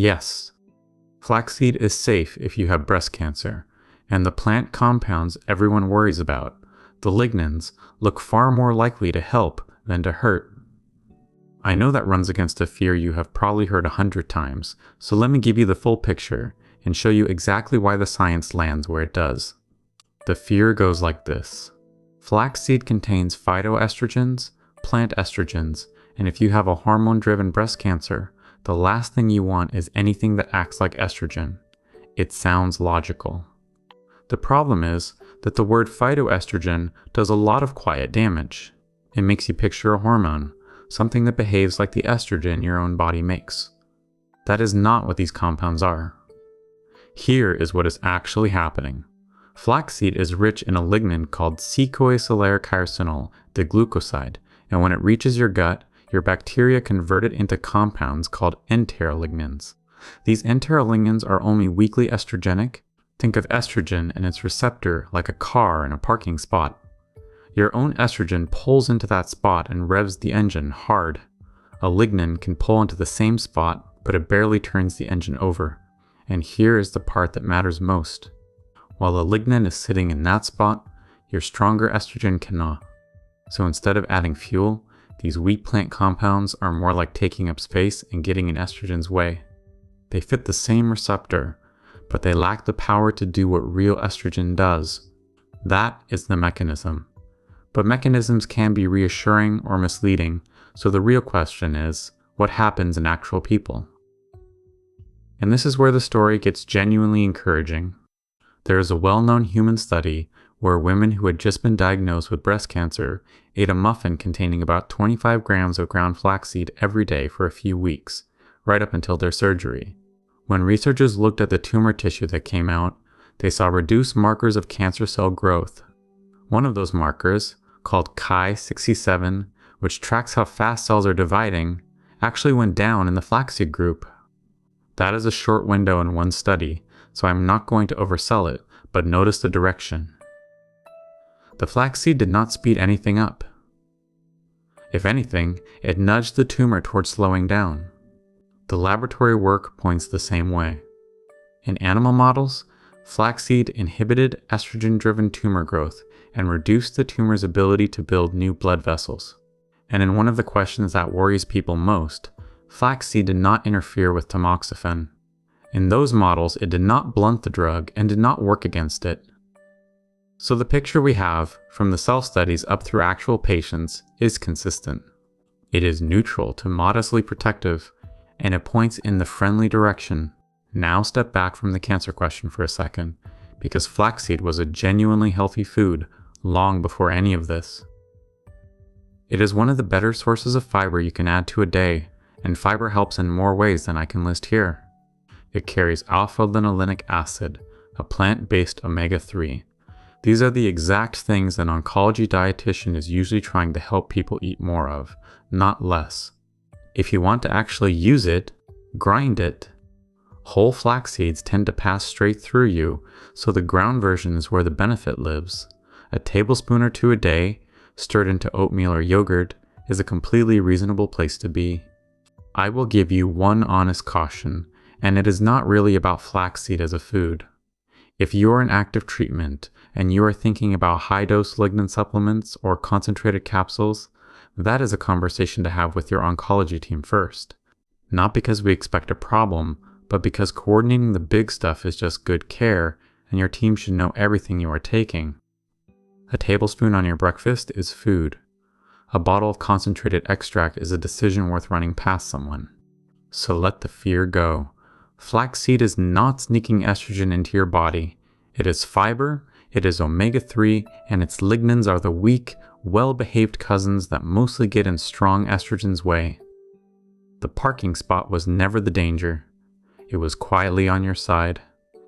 Yes, flaxseed is safe if you have breast cancer, and the plant compounds everyone worries about, the lignans, look far more likely to help than to hurt. I know that runs against a fear you have probably heard 100 times, so let me give you the full picture and show you exactly why the science lands where it does. The fear goes like this. Flaxseed contains phytoestrogens, plant estrogens, and if you have a hormone-driven breast cancer, the last thing you want is anything that acts like estrogen. It sounds logical. The problem is that the word phytoestrogen does a lot of quiet damage. It makes you picture a hormone, something that behaves like the estrogen your own body makes. That is not what these compounds are. Here is what is actually happening. Flaxseed is rich in a lignan called secoacetyl-carcinol, the glucoside, and when it reaches your gut, your bacteria convert it into compounds called enterolignans. These enterolignans are only weakly estrogenic. Think of estrogen and its receptor like a car in a parking spot. Your own estrogen pulls into that spot and revs the engine hard. A lignan can pull into the same spot, but it barely turns the engine over. And here is the part that matters most. While a lignan is sitting in that spot, your stronger estrogen cannot. So instead of adding fuel, these weak plant compounds are more like taking up space and getting in estrogen's way. They fit the same receptor, but they lack the power to do what real estrogen does. That is the mechanism. But mechanisms can be reassuring or misleading, so the real question is, what happens in actual people? And this is where the story gets genuinely encouraging. There is a well-known human study where women who had just been diagnosed with breast cancer ate a muffin containing about 25 grams of ground flaxseed every day for a few weeks, right up until their surgery. When researchers looked at the tumor tissue that came out, they saw reduced markers of cancer cell growth. One of those markers, called Ki-67, which tracks how fast cells are dividing, actually went down in the flaxseed group. That is a short window in one study, so I'm not going to oversell it, but notice the direction. The flaxseed did not speed anything up. If anything, it nudged the tumor towards slowing down. The laboratory work points the same way. In animal models, flaxseed inhibited estrogen-driven tumor growth and reduced the tumor's ability to build new blood vessels. And in one of the questions that worries people most, flaxseed did not interfere with tamoxifen. In those models, it did not blunt the drug and did not work against it. So the picture we have, from the cell studies up through actual patients, is consistent. It is neutral to modestly protective, and it points in the friendly direction. Now step back from the cancer question for a second, because flaxseed was a genuinely healthy food long before any of this. It is one of the better sources of fiber you can add to a day, and fiber helps in more ways than I can list here. It carries alpha-linolenic acid, a plant-based omega-3. These are the exact things an oncology dietitian is usually trying to help people eat more of, not less. If you want to actually use it, grind it. Whole flax seeds tend to pass straight through you, so the ground version is where the benefit lives. A tablespoon or two a day, stirred into oatmeal or yogurt, is a completely reasonable place to be. I will give you one honest caution, and it is not really about flaxseed as a food. If you are in active treatment and you are thinking about high-dose lignan supplements or concentrated capsules, that is a conversation to have with your oncology team first. Not because we expect a problem, but because coordinating the big stuff is just good care, and your team should know everything you are taking. A tablespoon on your breakfast is food. A bottle of concentrated extract is a decision worth running past someone. So let the fear go. Flaxseed is not sneaking estrogen into your body. It is fiber, it is omega-3, and its lignans are the weak, well-behaved cousins that mostly get in strong estrogen's way. The parking spot was never the danger. It was quietly on your side.